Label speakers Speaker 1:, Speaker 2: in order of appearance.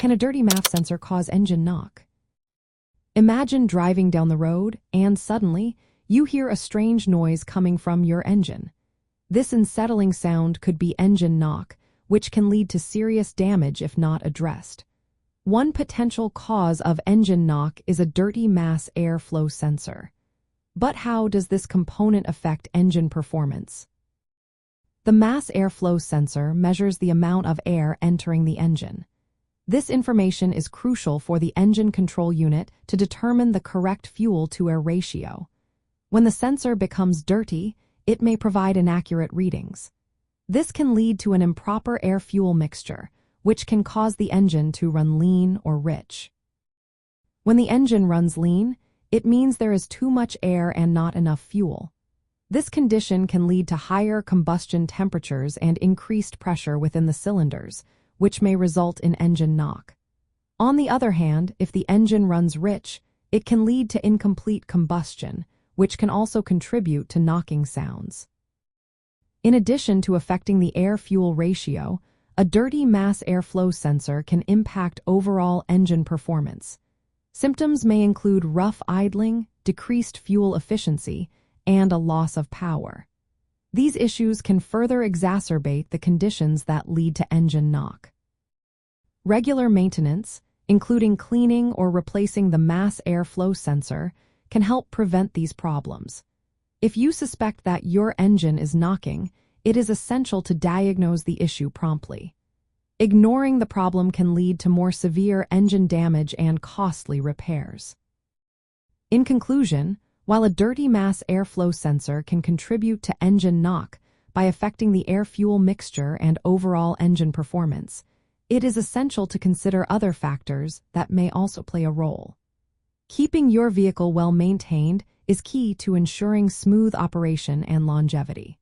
Speaker 1: Can a dirty MAF sensor cause engine knock? Imagine driving down the road and suddenly you hear a strange noise coming from your engine. This unsettling sound could be engine knock, which can lead to serious damage if not addressed. One potential cause of engine knock is a dirty mass airflow sensor. But how does this component affect engine performance? The mass airflow sensor measures the amount of air entering the engine. This information is crucial for the engine control unit to determine the correct fuel-to-air ratio. When the sensor becomes dirty, it may provide inaccurate readings. This can lead to an improper air-fuel mixture, which can cause the engine to run lean or rich. When the engine runs lean, it means there is too much air and not enough fuel. This condition can lead to higher combustion temperatures and increased pressure within the cylinders, which may result in engine knock. On the other hand, if the engine runs rich, it can lead to incomplete combustion, which can also contribute to knocking sounds. In addition to affecting the air-fuel ratio, a dirty mass airflow sensor can impact overall engine performance. Symptoms may include rough idling, decreased fuel efficiency, and a loss of power. These issues can further exacerbate the conditions that lead to engine knock. Regular maintenance, including cleaning or replacing the mass airflow sensor, can help prevent these problems. If you suspect that your engine is knocking, it is essential to diagnose the issue promptly. Ignoring the problem can lead to more severe engine damage and costly repairs. In conclusion, while a dirty mass airflow sensor can contribute to engine knock by affecting the air-fuel mixture and overall engine performance, it is essential to consider other factors that may also play a role. Keeping your vehicle well maintained is key to ensuring smooth operation and longevity.